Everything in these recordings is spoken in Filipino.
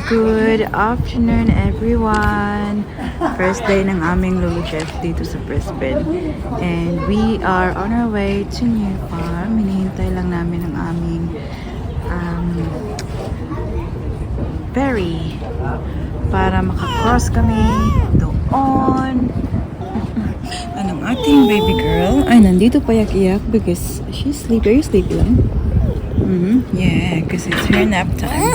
Good afternoon everyone! First day ng aming Lulu Chef dito sa Brisbane. And we are on our way to New Farm. Hinihintay lang namin ang aming ferry para makakross kami doon. Anong ating baby girl ay nandito payak-iyak because she's sleepy. Are you sleepy lang? Yeah, because it's her nap time.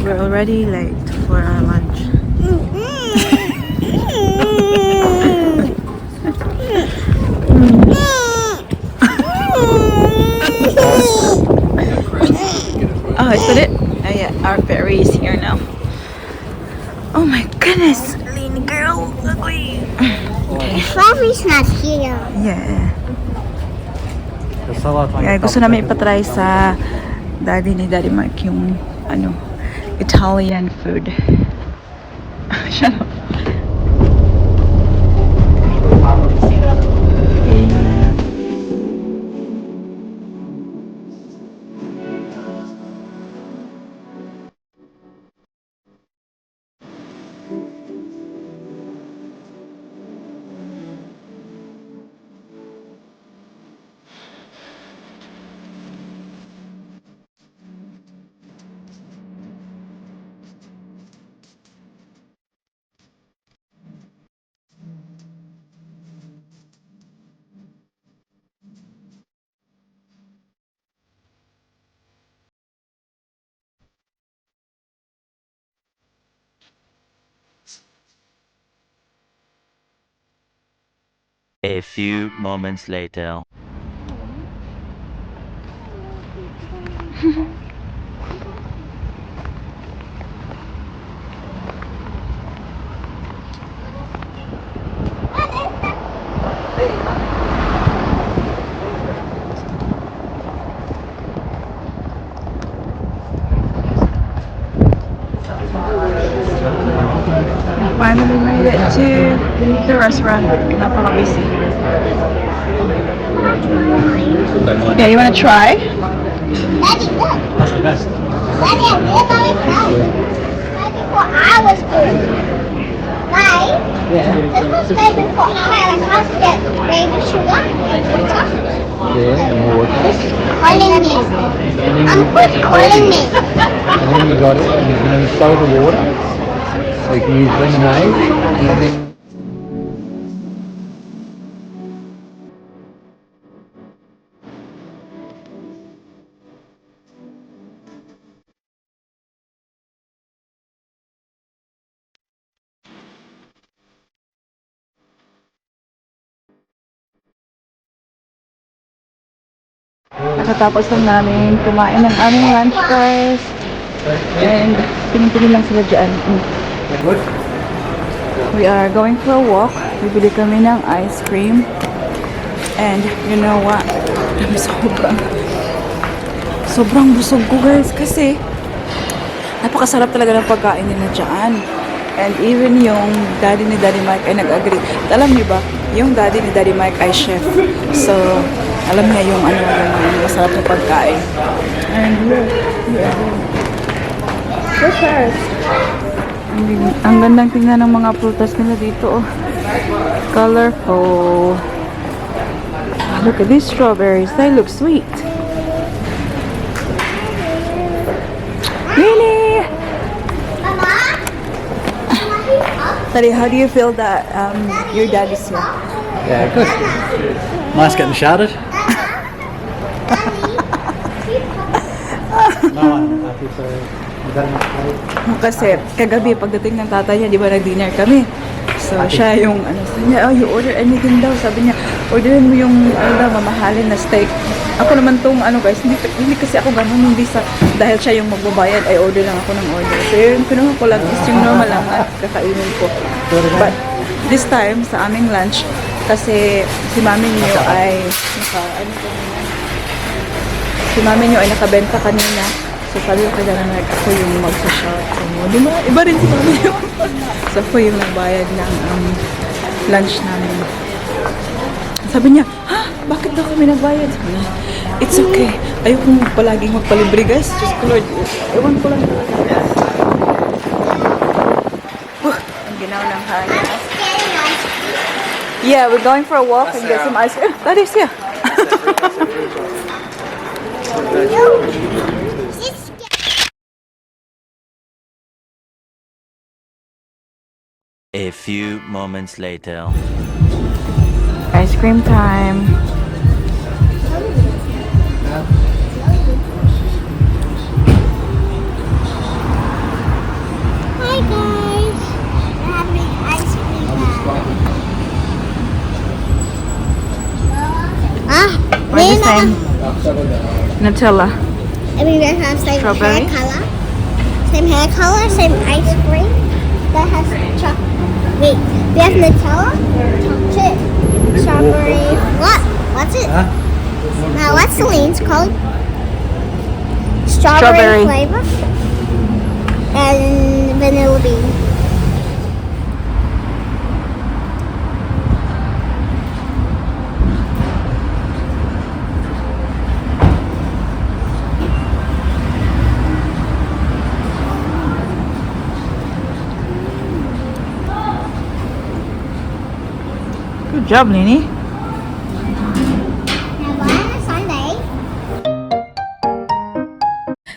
We're already late for our lunch. Oh, is that it? Oh yeah, our ferry is here now. Oh my goodness, lean girl, ugly. The ferry's not here. Yeah. Yeah, gusto namin ipatry sa daddy ni Daddy Mark yung Italian food. Shut up. A few moments later. Finally made it to the restaurant. Napaka-busy. Yeah, you wanna try? Daddy, look. Daddy, I'm really proud. Daddy, for hours good. Right? Yeah. This was baby for hours. How's that? Baby sugar? Yeah, and more water. Calling me. Uncle's calling me. And then you got it, and you can soda water. So you can use lemonade, and then Nakatapos lang namin kumain ng aming lunch, guys. And tingin-tingin lang sila dyan. We are going for a walk. Bibili kami ng ice cream. And you know what? Sobrang busog ko, guys. Kasi napakasarap talaga ng pagkain nila dyan. And even yung daddy ni Daddy Mike ay nag-agree. Alam niyo ba, yung daddy ni Daddy Mike ay chef. So, alam niya yung yung masarap na pagkain. And yeah. Fresh. Ang gandang tingnan ng mga prutas nila dito. Oh. Colorful. Look at these strawberries. They look sweet. Really? Daddy, how do you feel that your dad is here? yeah, good. Nice getting shouted. No one happy for Kasi kagabi pagdating ng tatay niya, di ba nag-dinner kami. So siya yung sabi niya, oh, you order anything daw. Sabi niya, orderin mo yung mamahalin na steak. Ako naman tong guys, hindi kasi ako ganun, hindi dahil siya yung magbabayad, ay order lang ako ng order. So yun, kinuha ko lang is yung normal lang at kakainin ko. But this time, sa aming lunch, kasi si mami niyo ay nakabenta kanina. So sabi ko kaya na ako yung magsa-shop. So, di ba? Iba rin si mami niyo. So ako yung nagbayad ng lunch namin. Sabi niya, ha? bakit daw kami nagbayad? Sabi niya, it's okay. Ayokong palaging magpalibre guys. Just Lord, ewan ko lang talaga. Ang ginaw ng hangin. Yeah, we're going for a walk and get some ice cream. That is, yeah. A few moments later. Ice cream time. Hi guys. We're having ice cream now. What is this? Nutella. I mean, we have same Strawberry? hair color. Same hair color, same ice cream. That has chocolate. Wait, we have Nutella, chocolate, strawberry. What? What's it? Now, what's Celine's called? Strawberry. Flavor. And vanilla bean. Good job, Lenny. Now, on Sunday.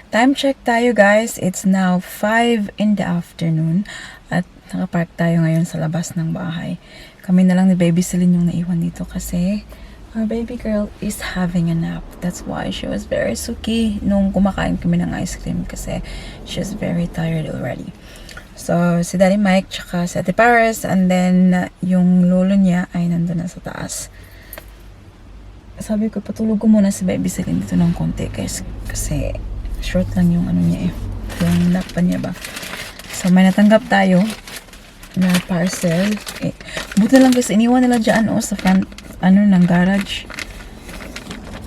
Time check tayo guys. It's now 5 in the afternoon. At nakapark tayo ngayon sa labas ng bahay. Kami na lang ni Baby Celine yung naiwan dito kasi our baby girl is having a nap. That's why she was very suki nung kumakain kami ng ice cream kasi she's very tired already. So, si Daddy Mike, tsaka si Ate Paris, and then yung lolo niya ay nandun na sa taas. Sabi ko, patulog ko muna si Baby Celine dito ng konti guys. Kasi short lang yung ano niya eh. Yung nap pa niya ba. So, may natanggap tayo na parcel. Eh, buti na lang kasi iniwan nila dyan sa front ng garage.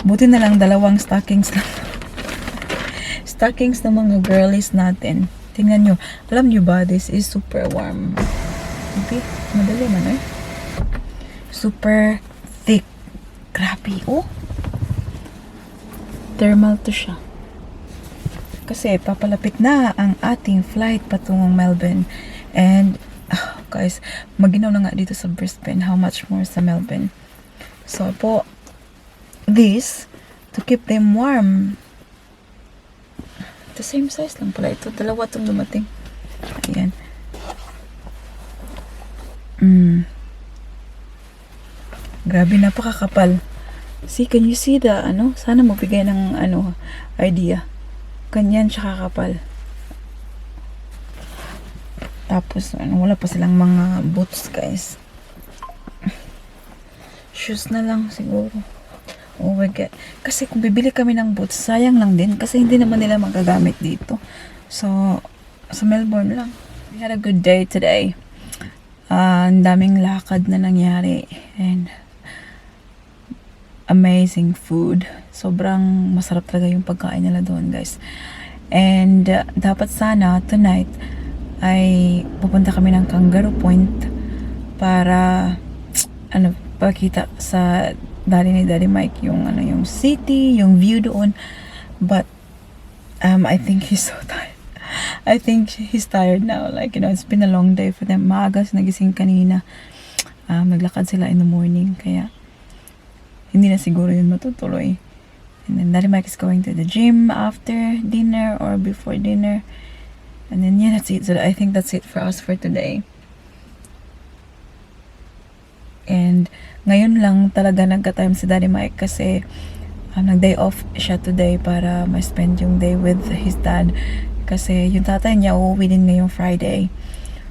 Buti na lang 2 stockings lang. Stockings ng mga girlies natin. Tingnan nyo. Alam nyo ba, this is super warm. Okay? Madali man eh. Super thick. Grabe. Oh. Thermal to siya. Kasi papalapit na ang ating flight patungong Melbourne. And, guys, maginaw na nga dito sa Brisbane. How much more sa Melbourne. So, po, this, to keep them warm. The same size lang pala ito. 2 itong dumating. Ayan. Grabe, napakakapal. See, can you see the, sana mabigay ng, idea. Ganyan siya kakapal. Tapos, wala pa silang mga boots, guys. Shoes na lang siguro. Oh my God. Kasi kung bibili kami ng boots, sayang lang din. Kasi hindi naman nila magagamit dito. So, sa Melbourne lang. We had a good day today. Ang daming lakad na nangyari. And amazing food. Sobrang masarap talaga yung pagkain nila doon, guys. And dapat sana, tonight, ay pupunta kami ng Kangaroo Point para, pakita sa ni Daddy Mike yung yung city, yung view doon. But I think he's so tired. I think he's tired now. Like, it's been a long day for them. Maaga nagising kanina. Naglakad sila in the morning. Kaya hindi na siguro yun matutuloy. And then Daddy Mike is going to the gym after dinner or before dinner. And then yeah, that's it. So I think that's it for us for today. And ngayon lang talaga nagka-time si Daddy Mike kasi nag-day off siya today para ma-spend yung day with his dad. Kasi yung tatay niya uuwi din ngayong Friday.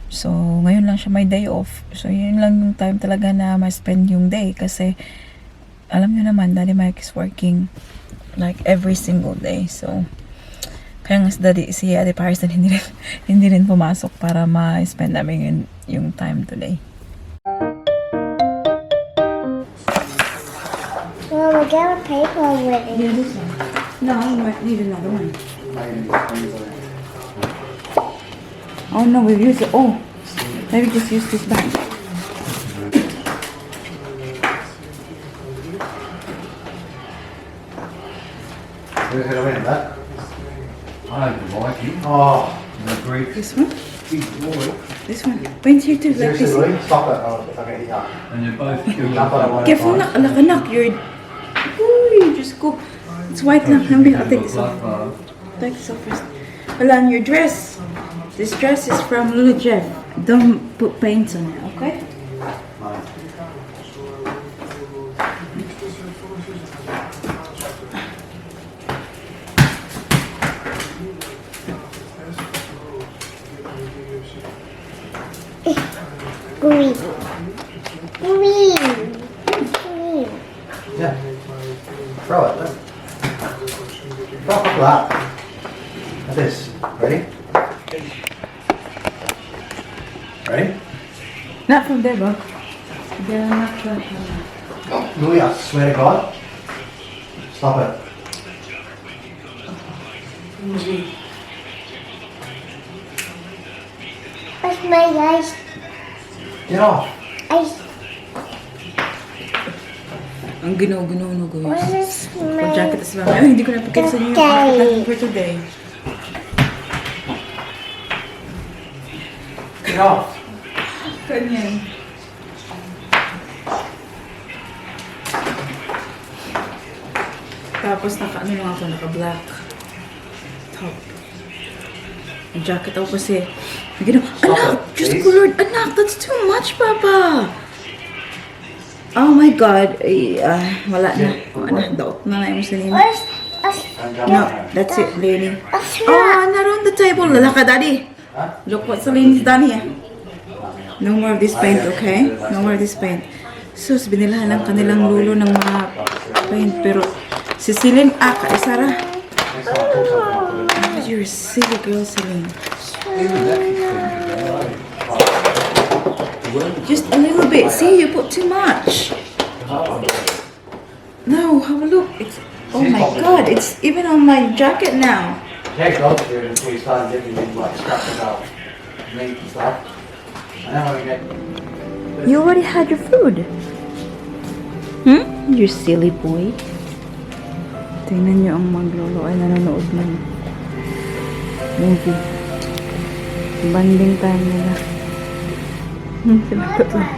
So, ngayon lang siya may day off. So, yun lang yung time talaga na ma-spend yung day. Kasi, alam niyo naman, Daddy Mike is working like every single day. So, kaya nga si Ate Parson hindi rin pumasok para ma-spend namin yung time today. Well, we got a paper already. Yeah, this one. No, I might need another one. Oh no, we've used it. Oh, maybe just use this bag. Where's it around that? I don't like it. Oh, no grief. This one? Big boy. This one. When's here too? Like this. Seriously, Louis? Stop it. Oh, okay, yeah. And they're both Careful na, anak, you're... Uy, Diyos ko. It's white lang. I'll take this off. Take this off first. Wala, and your dress. This dress is from Lulu Jeff. Don't put paint on it, okay? Green. Green. Green. Yeah. Throw it. Look. Throw it like that. Like this. Ready? Ready? Not from there, bro. They're not from... Louis, I swear to God. Stop it. Where's my guys? Get off. Ang ginaw no guys. Where's Pag my... jacket is lang. Ay, hindi ko napakita sa inyo yung outfit natin for today. Get off. Ganyan. Tapos naka-ano lang ako, naka-black top. Ang jacket ako kasi. Anak! Diyos ko Lord! Anak! That's too much, Papa! Oh my God! Ay, wala na. Daot na na yung sinina. Where's... No, that's it, Lenny. Oh, not on the table. Lalaka, Daddy. Look what Celine's done here. No more of this paint, okay? No more of this paint. Sus, binilahan lang kanilang lulo ng mga paint. Pero si Celine, Sarah. Oh, you're a silly girl, Celine. Just a little bit. See, you put too much. No, have a look. It's, oh my God, it's even on my jacket now. Yeah, go through it until you start getting like scraps of meat and stuff. And then when we get... You already had your food. You silly boy. Tingnan niyo ang maglolo ay nanonood ng movie. Banding time nila. Sinagot lang.